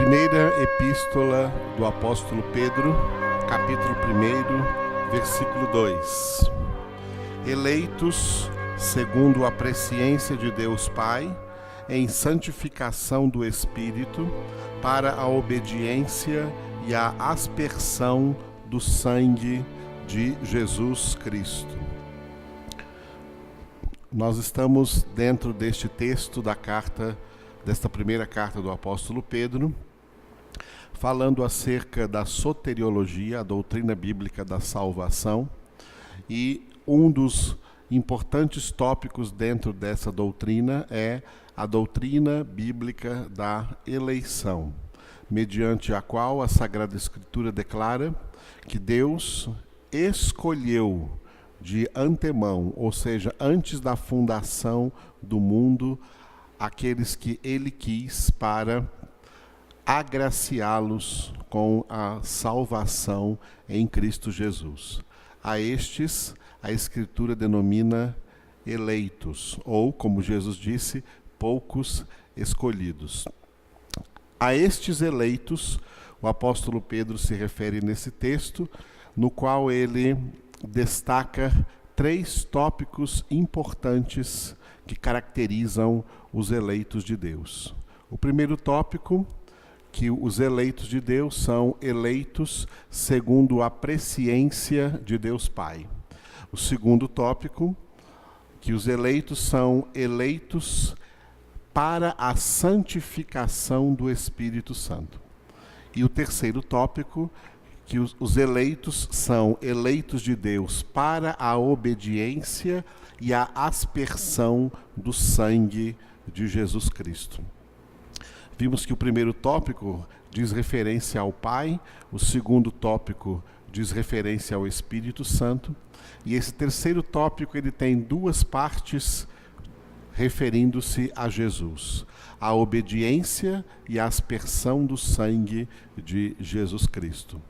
Primeira Epístola do Apóstolo Pedro, capítulo 1, versículo 2. Eleitos segundo a presciência de Deus Pai, em santificação do Espírito, para a obediência e a aspersão do sangue de Jesus Cristo. Nós estamos dentro deste texto desta primeira carta do apóstolo Pedro, falando acerca da soteriologia, a doutrina bíblica da salvação, e um dos importantes tópicos dentro dessa doutrina é a doutrina bíblica da eleição, mediante a qual a Sagrada Escritura declara que Deus escolheu de antemão, ou seja, antes da fundação do mundo, aqueles que ele quis para agraciá-los com a salvação em Cristo Jesus. A estes, a Escritura denomina eleitos, ou, como Jesus disse, poucos escolhidos. A estes eleitos, o apóstolo Pedro se refere nesse texto, no qual ele destaca 3 tópicos importantes que caracterizam os eleitos de Deus. O primeiro tópico, que os eleitos de Deus são eleitos segundo a presciência de Deus Pai. O segundo tópico, que os eleitos são eleitos para a santificação do Espírito Santo. E o terceiro tópico, que os eleitos são eleitos de Deus para a obediência e a aspersão do sangue de Jesus Cristo. Vimos que o primeiro tópico diz referência ao Pai, o segundo tópico diz referência ao Espírito Santo, e esse terceiro tópico ele tem 2 partes referindo-se a Jesus: a obediência e a aspersão do sangue de Jesus Cristo.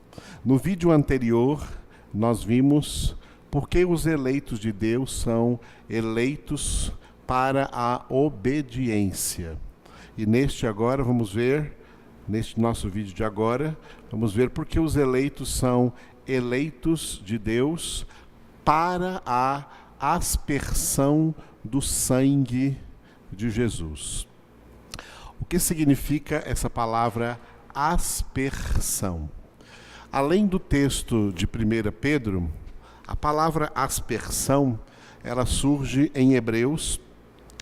No vídeo anterior, nós vimos por que os eleitos de Deus são eleitos para a obediência. E neste nosso vídeo de agora, vamos ver por que os eleitos são eleitos de Deus para a aspersão do sangue de Jesus. O que significa essa palavra aspersão? Além do texto de 1 Pedro, a palavra aspersão, ela surge em Hebreus,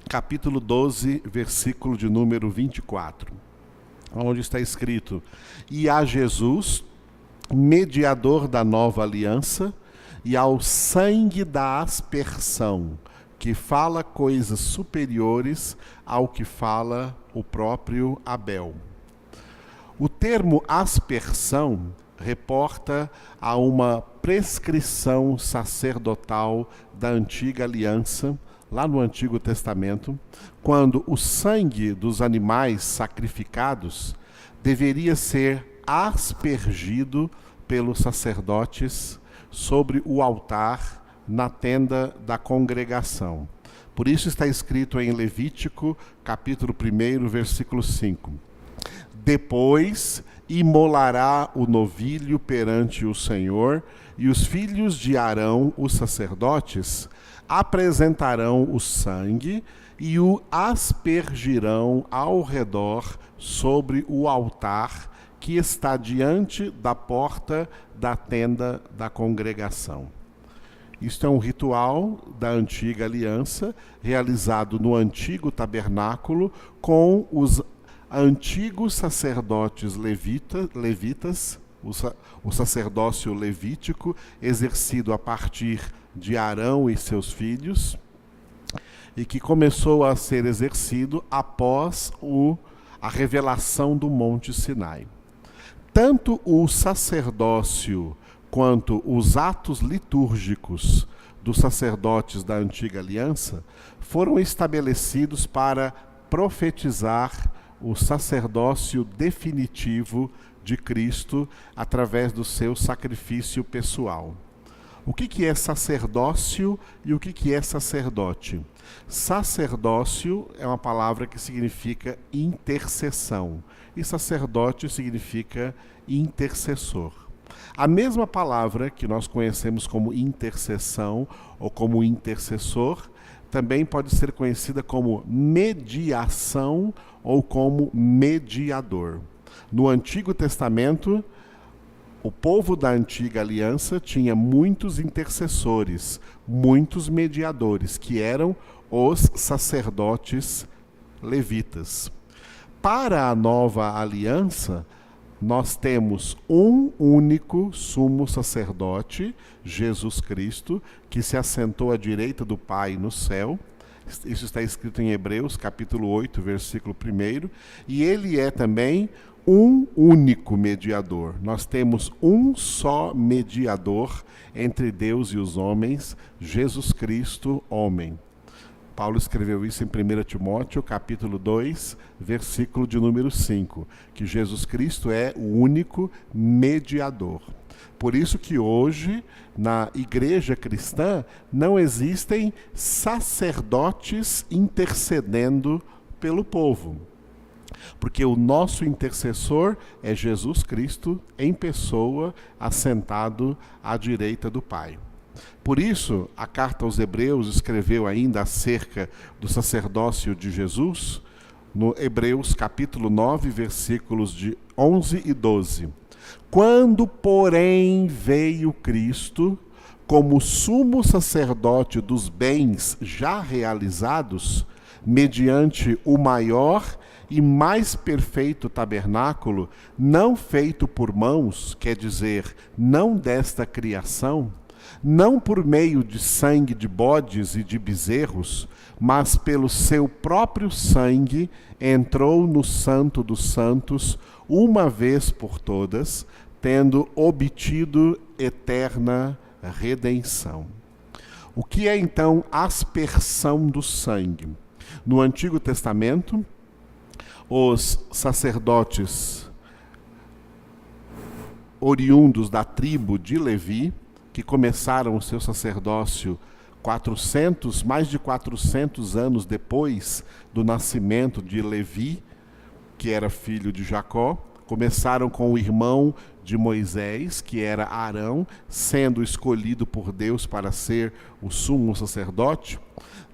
capítulo 12, versículo de número 24, onde está escrito: e a Jesus, mediador da nova aliança, e ao sangue da aspersão, que fala coisas superiores ao que fala o próprio Abel. O termo aspersão reporta a uma prescrição sacerdotal da antiga aliança, lá no Antigo Testamento, quando o sangue dos animais sacrificados deveria ser aspergido pelos sacerdotes sobre o altar na tenda da congregação. Por isso está escrito em Levítico, capítulo 1, versículo 5. Depois imolará o novilho perante o Senhor, e os filhos de Arão, os sacerdotes, apresentarão o sangue e o aspergirão ao redor sobre o altar que está diante da porta da tenda da congregação. Isto é um ritual da antiga aliança, realizado no antigo tabernáculo com os antigos sacerdotes levitas, o sacerdócio levítico, exercido a partir de Arão e seus filhos, e que começou a ser exercido após a revelação do Monte Sinai. Tanto o sacerdócio quanto os atos litúrgicos dos sacerdotes da antiga aliança foram estabelecidos para profetizar o sacerdócio definitivo de Cristo através do seu sacrifício pessoal. O que é sacerdócio e o que é sacerdote? Sacerdócio é uma palavra que significa intercessão e sacerdote significa intercessor. A mesma palavra que nós conhecemos como intercessão ou como intercessor também pode ser conhecida como mediação ou como mediador. No Antigo Testamento, o povo da antiga aliança tinha muitos intercessores, muitos mediadores, que eram os sacerdotes levitas. Para a nova aliança, nós temos um único sumo sacerdote, Jesus Cristo, que se assentou à direita do Pai no céu. Isso está escrito em Hebreus, capítulo 8, versículo 1. E ele é também um único mediador. Nós temos um só mediador entre Deus e os homens, Jesus Cristo, homem. Paulo escreveu isso em 1 Timóteo, capítulo 2, versículo de número 5, que Jesus Cristo é o único mediador. Por isso que hoje, na igreja cristã, não existem sacerdotes intercedendo pelo povo. Porque o nosso intercessor é Jesus Cristo em pessoa, assentado à direita do Pai. Por isso, a carta aos Hebreus escreveu ainda acerca do sacerdócio de Jesus, no Hebreus capítulo 9, versículos de 11 e 12. Quando, porém, veio Cristo, como sumo sacerdote dos bens já realizados, mediante o maior e mais perfeito tabernáculo, não feito por mãos, quer dizer, não desta criação, não por meio de sangue de bodes e de bezerros, mas pelo seu próprio sangue, entrou no Santo dos Santos, uma vez por todas, tendo obtido eterna redenção. O que é então aspersão do sangue? No Antigo Testamento, os sacerdotes oriundos da tribo de Levi, que começaram o seu sacerdócio mais de 400 anos depois do nascimento de Levi, que era filho de Jacó, começaram com o irmão de Moisés, que era Arão, sendo escolhido por Deus para ser o sumo sacerdote.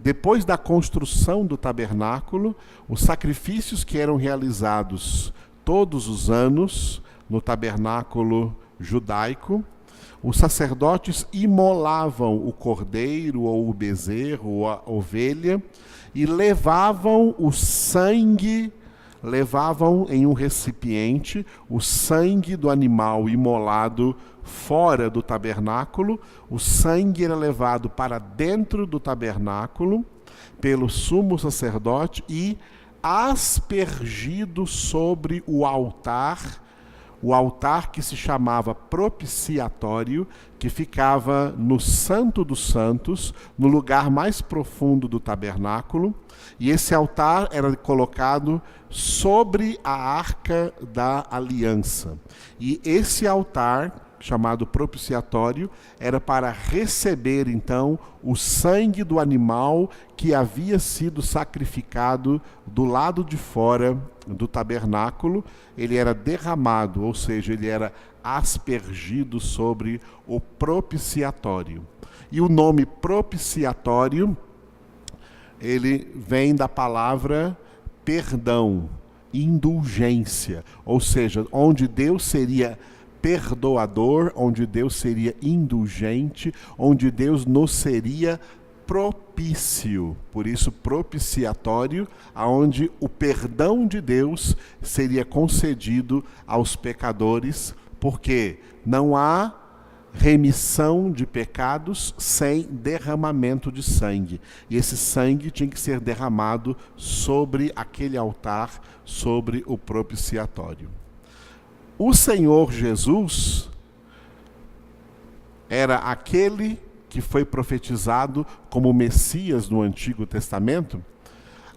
Depois da construção do tabernáculo, os sacrifícios que eram realizados todos os anos no tabernáculo judaico, os sacerdotes imolavam o cordeiro ou o bezerro ou a ovelha e levavam o sangue, levavam em um recipiente o sangue do animal imolado fora do tabernáculo. O sangue era levado para dentro do tabernáculo pelo sumo sacerdote e aspergido sobre o altar que se chamava propiciatório, que ficava no Santo dos Santos, no lugar mais profundo do tabernáculo, e esse altar era colocado sobre a Arca da Aliança. E esse altar, chamado propiciatório, era para receber, então, o sangue do animal que havia sido sacrificado do lado de fora do tabernáculo. Ele era derramado, ou seja, ele era aspergido sobre o propiciatório. E o nome propiciatório, ele vem da palavra perdão, indulgência, ou seja, onde Deus seria perdoador, onde Deus seria indulgente, onde Deus nos seria propício. Por isso, propiciatório, aonde o perdão de Deus seria concedido aos pecadores, porque não há remissão de pecados sem derramamento de sangue. E esse sangue tinha que ser derramado sobre aquele altar, sobre o propiciatório. O Senhor Jesus era aquele que foi profetizado como Messias no Antigo Testamento.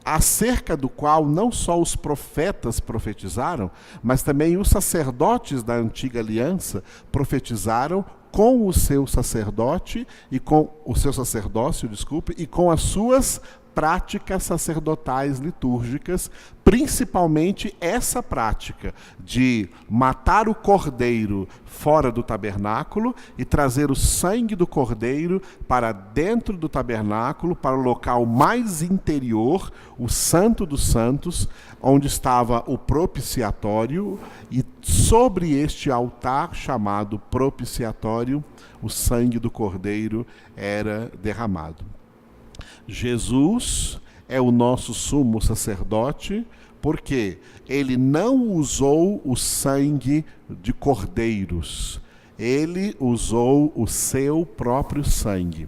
acerca do qual não só os profetas profetizaram, mas também os sacerdotes da antiga aliança profetizaram com o seu sacerdote e com o seu sacerdócio, e com as suas práticas sacerdotais litúrgicas, principalmente essa prática de matar o cordeiro fora do tabernáculo e trazer o sangue do cordeiro para dentro do tabernáculo, para o local mais interior, o Santo dos Santos, onde estava o propiciatório, e sobre este altar chamado propiciatório, o sangue do cordeiro era derramado. Jesus é o nosso sumo sacerdote, porque ele não usou o sangue de cordeiros, ele usou o seu próprio sangue.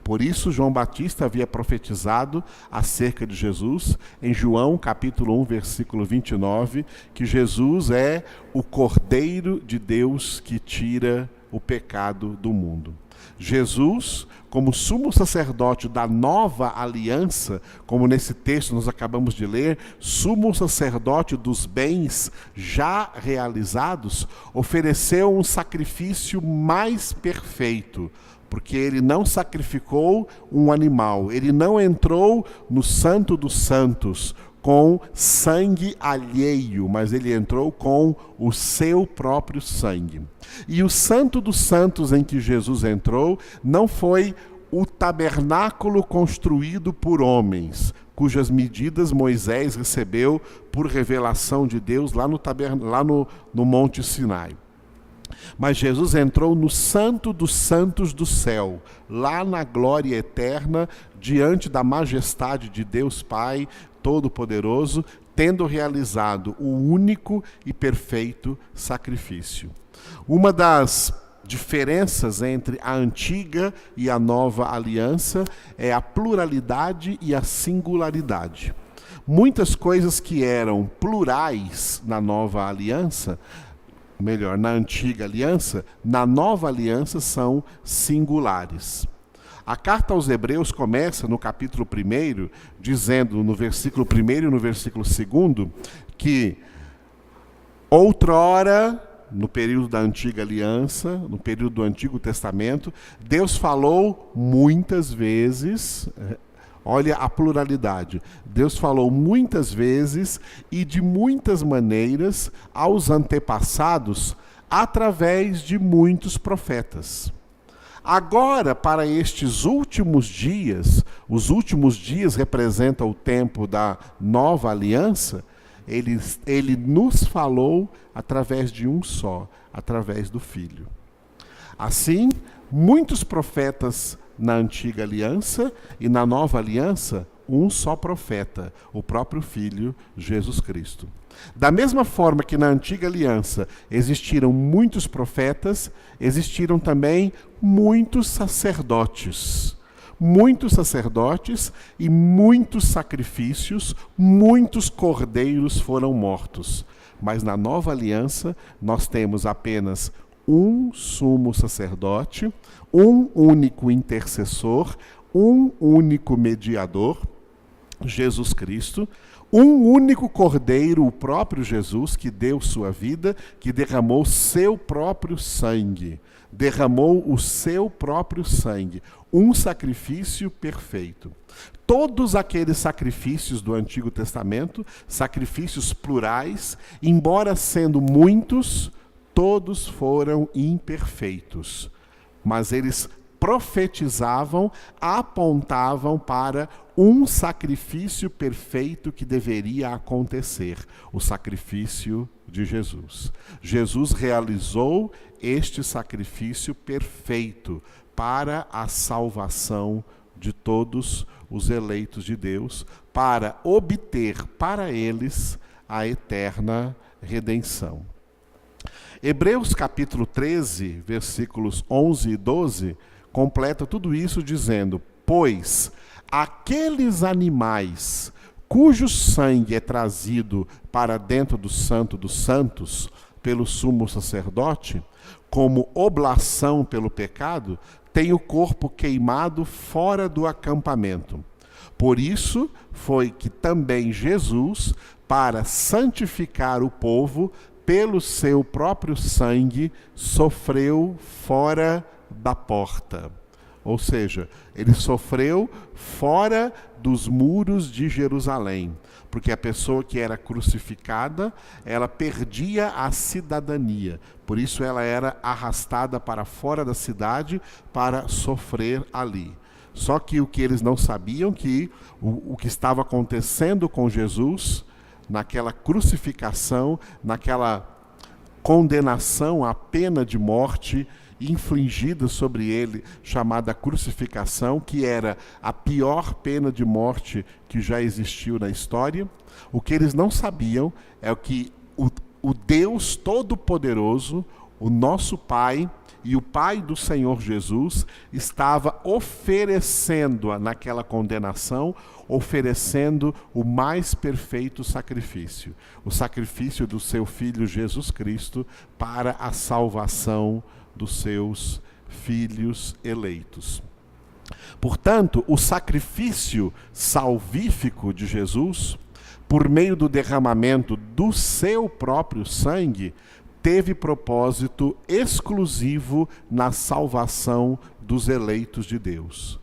Por isso, João Batista havia profetizado acerca de Jesus, em João capítulo 1, versículo 29, que Jesus é o Cordeiro de Deus que tira o pecado do mundo. Jesus, como sumo sacerdote da nova aliança, como nesse texto nós acabamos de ler, sumo sacerdote dos bens já realizados, ofereceu um sacrifício mais perfeito, porque ele não sacrificou um animal, ele não entrou no Santo dos Santos com sangue alheio, mas ele entrou com o seu próprio sangue. E o Santo dos Santos em que Jesus entrou não foi o tabernáculo construído por homens, cujas medidas Moisés recebeu por revelação de Deus lá no Monte Sinai. Mas Jesus entrou no Santo dos Santos do céu, lá na glória eterna, diante da majestade de Deus Pai Todo-Poderoso, tendo realizado o único e perfeito sacrifício. Uma das diferenças entre a antiga e a nova aliança é a pluralidade e a singularidade. Muitas coisas que eram plurais na nova aliança, na antiga aliança, na nova aliança são singulares. A carta aos Hebreus começa no capítulo 1, dizendo no versículo 1 e no versículo 2, que outrora, no período da antiga aliança, no período do Antigo Testamento, Deus falou muitas vezes. Olha a pluralidade. Deus falou muitas vezes e de muitas maneiras aos antepassados através de muitos profetas. Agora, para estes últimos dias, os últimos dias representam o tempo da nova aliança, ele nos falou através de um só, através do Filho. Assim, muitos profetas na antiga aliança e na nova aliança, um só profeta, o próprio Filho, Jesus Cristo. Da mesma forma que na antiga aliança existiram muitos profetas, existiram também muitos sacerdotes. Muitos sacerdotes e muitos sacrifícios, muitos cordeiros foram mortos. Mas na nova aliança nós temos apenas um sumo sacerdote, um único intercessor, um único mediador, Jesus Cristo, um único cordeiro, o próprio Jesus, que deu sua vida, que derramou seu próprio sangue. Derramou o seu próprio sangue. Um sacrifício perfeito. Todos aqueles sacrifícios do Antigo Testamento, sacrifícios plurais, embora sendo muitos, todos foram imperfeitos. Mas eles profetizavam, apontavam para um sacrifício perfeito que deveria acontecer, o sacrifício de Jesus. Jesus realizou este sacrifício perfeito para a salvação de todos os eleitos de Deus, para obter para eles a eterna redenção. Hebreus capítulo 13, versículos 11 e 12, completa tudo isso dizendo: pois aqueles animais cujo sangue é trazido para dentro do Santo dos Santos pelo sumo sacerdote, como oblação pelo pecado, têm o corpo queimado fora do acampamento. Por isso foi que também Jesus, para santificar o povo, pelo seu próprio sangue, sofreu fora da porta. Ou seja, ele sofreu fora dos muros de Jerusalém, porque a pessoa que era crucificada, ela perdia a cidadania. Por isso ela era arrastada para fora da cidade para sofrer ali. Só que o que eles não sabiam, que o que estava acontecendo com Jesus, naquela crucificação, naquela condenação à pena de morte infligida sobre ele, chamada crucificação, que era a pior pena de morte que já existiu na história. O que eles não sabiam é que o Deus Todo-Poderoso, o nosso Pai e o Pai do Senhor Jesus, estava oferecendo naquela condenação, oferecendo o mais perfeito sacrifício, o sacrifício do seu Filho Jesus Cristo para a salvação dos seus filhos eleitos. Portanto, o sacrifício salvífico de Jesus, por meio do derramamento do seu próprio sangue, teve propósito exclusivo na salvação dos eleitos de Deus.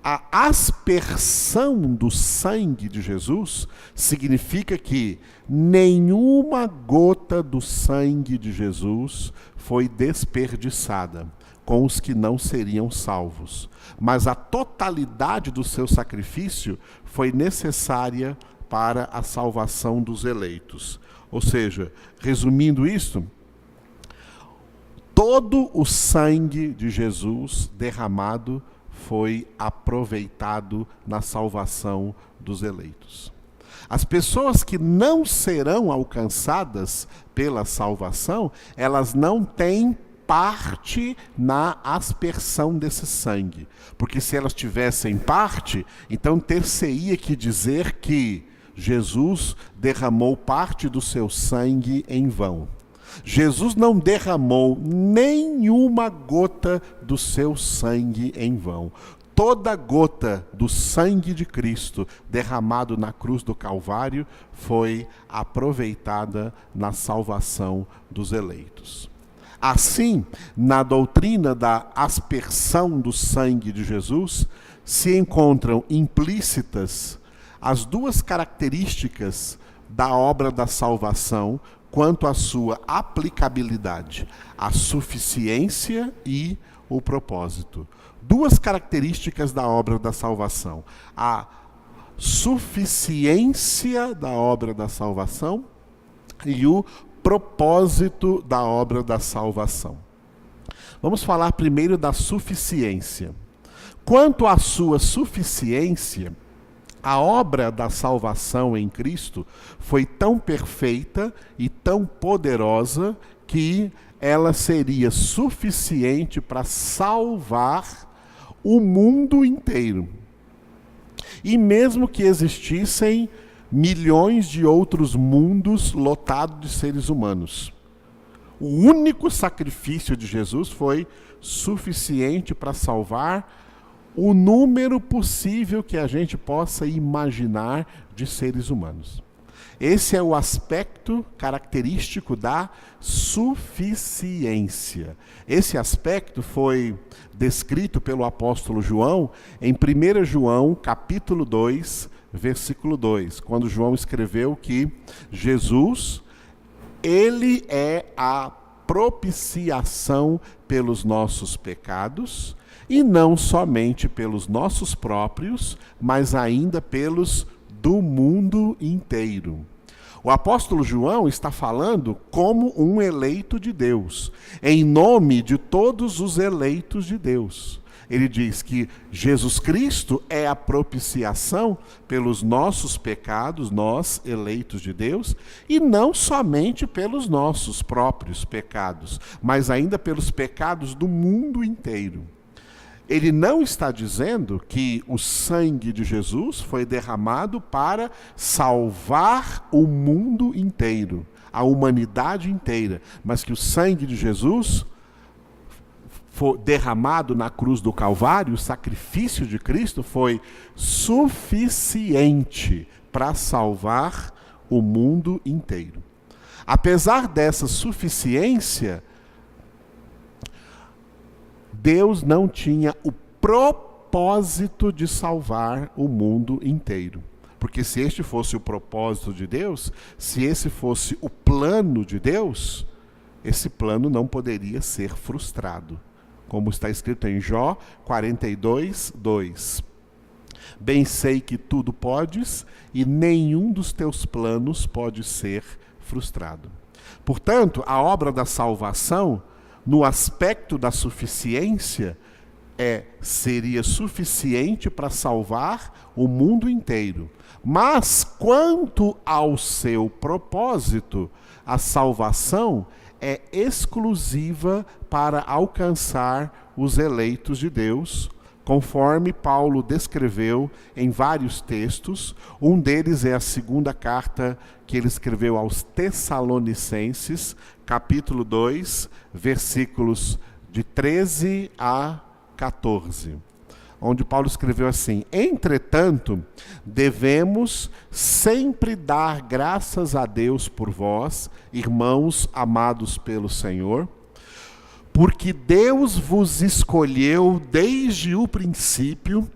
A aspersão do sangue de Jesus significa que nenhuma gota do sangue de Jesus foi desperdiçada com os que não seriam salvos, mas a totalidade do seu sacrifício foi necessária para a salvação dos eleitos. Ou seja, resumindo isto, todo o sangue de Jesus derramado foi aproveitado na salvação dos eleitos. As pessoas que não serão alcançadas pela salvação, elas não têm parte na aspersão desse sangue. Porque se elas tivessem parte, então ter-se-ia que dizer que Jesus derramou parte do seu sangue em vão. Jesus não derramou nenhuma gota do seu sangue em vão. Toda gota do sangue de Cristo derramado na cruz do Calvário foi aproveitada na salvação dos eleitos. Assim, na doutrina da aspersão do sangue de Jesus, se encontram implícitas as duas características da obra da salvação quanto à sua aplicabilidade, a suficiência e o propósito. Duas características da obra da salvação: a suficiência da obra da salvação e o propósito da obra da salvação. Vamos falar primeiro da suficiência. Quanto à sua suficiência, a obra da salvação em Cristo foi tão perfeita e tão poderosa que ela seria suficiente para salvar o mundo inteiro. E mesmo que existissem milhões de outros mundos lotados de seres humanos, o único sacrifício de Jesus foi suficiente para salvar o número possível que a gente possa imaginar de seres humanos. Esse é o aspecto característico da suficiência. Esse aspecto foi descrito pelo apóstolo João em 1 João, capítulo 2, versículo 2, quando João escreveu que Jesus, ele é a propiciação pelos nossos pecados, e não somente pelos nossos próprios, mas ainda pelos do mundo inteiro. O apóstolo João está falando como um eleito de Deus, em nome de todos os eleitos de Deus. Ele diz que Jesus Cristo é a propiciação pelos nossos pecados, nós, eleitos de Deus, e não somente pelos nossos próprios pecados, mas ainda pelos pecados do mundo inteiro. Ele não está dizendo que o sangue de Jesus foi derramado para salvar o mundo inteiro, a humanidade inteira, mas que o sangue de Jesus foi derramado na cruz do Calvário, o sacrifício de Cristo foi suficiente para salvar o mundo inteiro. Apesar dessa suficiência, Deus não tinha o propósito de salvar o mundo inteiro. Porque se este fosse o propósito de Deus, se esse fosse o plano de Deus, esse plano não poderia ser frustrado. Como está escrito em Jó 42, 2. Bem sei que tudo podes e nenhum dos teus planos pode ser frustrado. Portanto, a obra da salvação, no aspecto da suficiência, seria suficiente para salvar o mundo inteiro. Mas, quanto ao seu propósito, a salvação é exclusiva para alcançar os eleitos de Deus, conforme Paulo descreveu em vários textos. Um deles é a segunda carta que ele escreveu aos Tessalonicenses, capítulo 2, versículos de 13 a 14. Onde Paulo escreveu assim: entretanto, devemos sempre dar graças a Deus por vós, irmãos amados pelo Senhor, porque Deus vos escolheu desde o princípio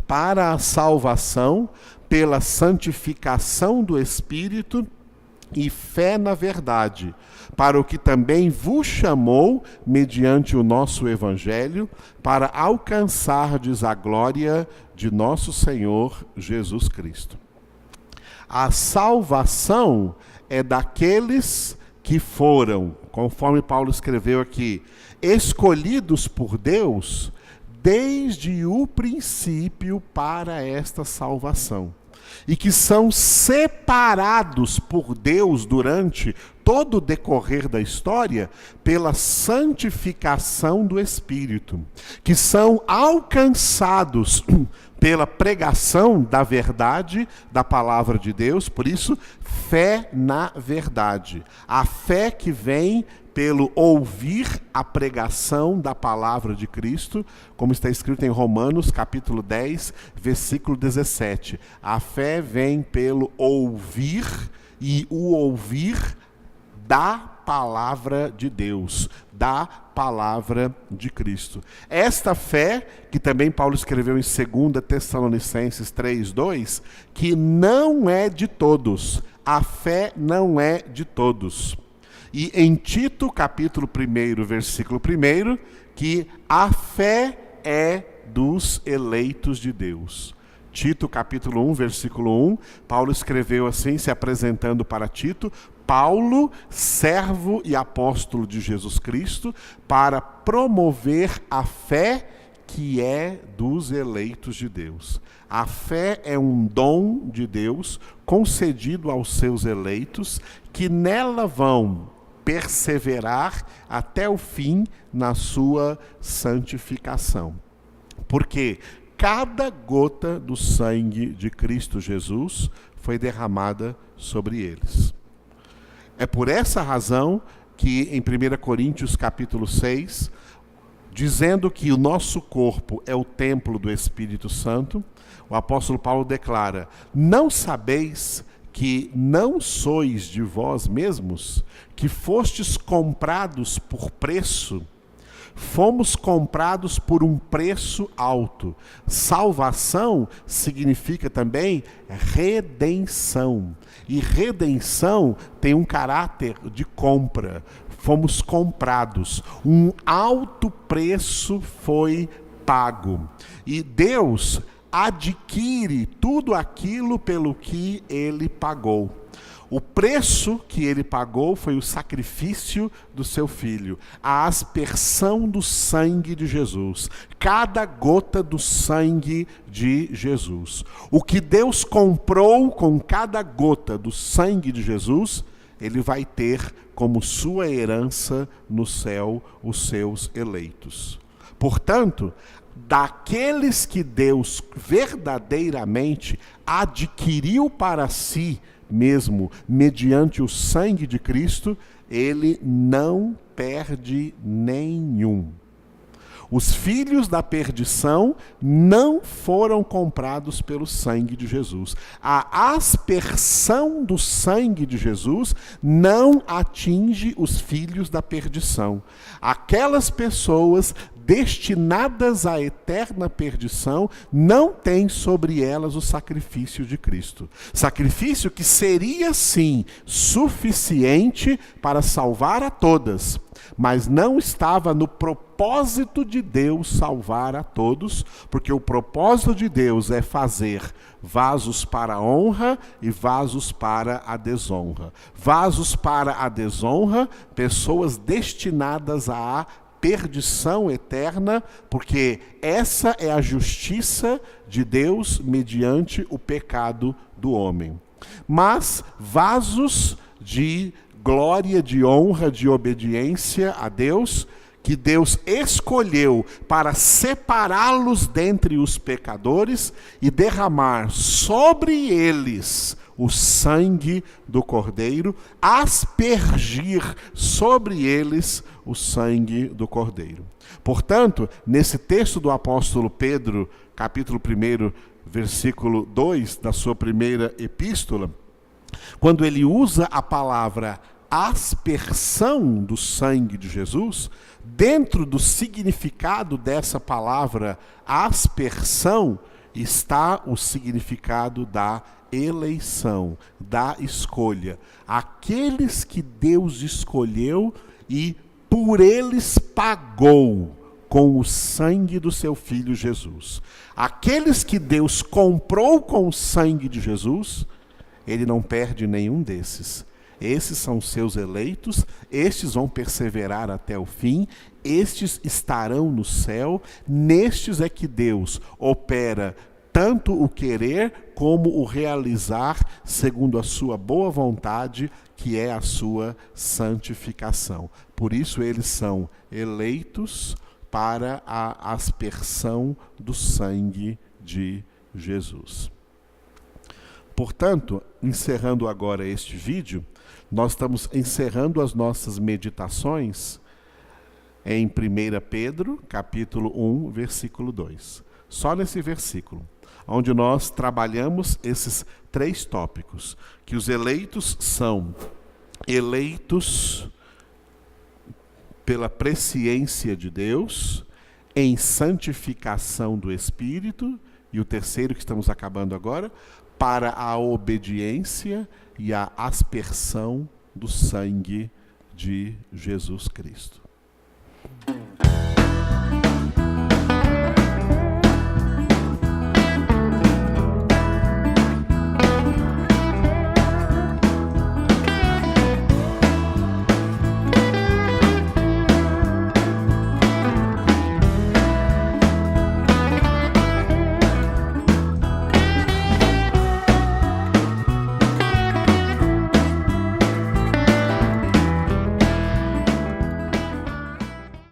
para a salvação, pela santificação do Espírito e fé na verdade, para o que também vos chamou, mediante o nosso Evangelho, para alcançardes a glória de nosso Senhor Jesus Cristo. A salvação é daqueles que foram, conforme Paulo escreveu aqui, escolhidos por Deus desde o princípio para esta salvação. E que são separados por Deus durante todo o decorrer da história pela santificação do Espírito, que são alcançados pela pregação da verdade da palavra de Deus, por isso, fé na verdade. A fé que vem pelo ouvir a pregação da palavra de Cristo, como está escrito em Romanos, capítulo 10, versículo 17. A fé vem pelo ouvir, e o ouvir da palavra de Deus, da palavra de Cristo. Esta fé, que também Paulo escreveu em 2 Tessalonicenses 3, 2, que não é de todos. A fé não é de todos. E em Tito, capítulo 1, versículo 1, que a fé é dos eleitos de Deus. Tito, capítulo 1, versículo 1, Paulo escreveu assim, se apresentando para Tito: Paulo, servo e apóstolo de Jesus Cristo, para promover a fé que é dos eleitos de Deus. A fé é um dom de Deus concedido aos seus eleitos, que nela vão perseverar até o fim na sua santificação. Porque cada gota do sangue de Cristo Jesus foi derramada sobre eles. É por essa razão que em 1 Coríntios capítulo 6, dizendo que o nosso corpo é o templo do Espírito Santo, o apóstolo Paulo declara: não sabeis que não sois de vós mesmos, que fostes comprados por preço? Fomos comprados por um preço alto. Salvação significa também redenção. E redenção tem um caráter de compra. Fomos comprados. Um alto preço foi pago. E Deus adquire tudo aquilo pelo que Ele pagou. O preço que Ele pagou foi o sacrifício do seu Filho, a aspersão do sangue de Jesus, cada gota do sangue de Jesus. O que Deus comprou com cada gota do sangue de Jesus, Ele vai ter como sua herança no céu os seus eleitos. Portanto, daqueles que Deus verdadeiramente adquiriu para si mesmo, mediante o sangue de Cristo, Ele não perde nenhum. Os filhos da perdição não foram comprados pelo sangue de Jesus. A aspersão do sangue de Jesus não atinge os filhos da perdição. Aquelas pessoas destinadas à eterna perdição, não têm sobre elas o sacrifício de Cristo. Sacrifício que seria, sim, suficiente para salvar a todas, mas não estava no propósito de Deus salvar a todos, porque o propósito de Deus é fazer vasos para a honra e vasos para a desonra. Vasos para a desonra, pessoas destinadas à perdição eterna, porque essa é a justiça de Deus mediante o pecado do homem. Mas vasos de glória, de honra, de obediência a Deus, que Deus escolheu para separá-los dentre os pecadores e derramar sobre eles o sangue do Cordeiro, aspergir sobre eles o sangue do Cordeiro. Portanto, nesse texto do apóstolo Pedro, capítulo 1, versículo 2, da sua primeira epístola, quando ele usa a palavra aspersão do sangue de Jesus, dentro do significado dessa palavra aspersão está o significado da eleição, da escolha. Aqueles que Deus escolheu e por eles pagou com o sangue do seu Filho Jesus. Aqueles que Deus comprou com o sangue de Jesus, ele não perde nenhum desses. Esses são seus eleitos, estes vão perseverar até o fim, estes estarão no céu, nestes é que Deus opera tanto o querer como o realizar segundo a sua boa vontade, que é a sua santificação. Por isso eles são eleitos para a aspersão do sangue de Jesus. Portanto, encerrando agora este vídeo, nós estamos encerrando as nossas meditações em 1 Pedro, capítulo 1, versículo 2. Só nesse versículo, onde nós trabalhamos esses 3 tópicos, que os eleitos são eleitos pela presciência de Deus, em santificação do Espírito, e o terceiro que estamos acabando agora, para a obediência e a aspersão do sangue de Jesus Cristo.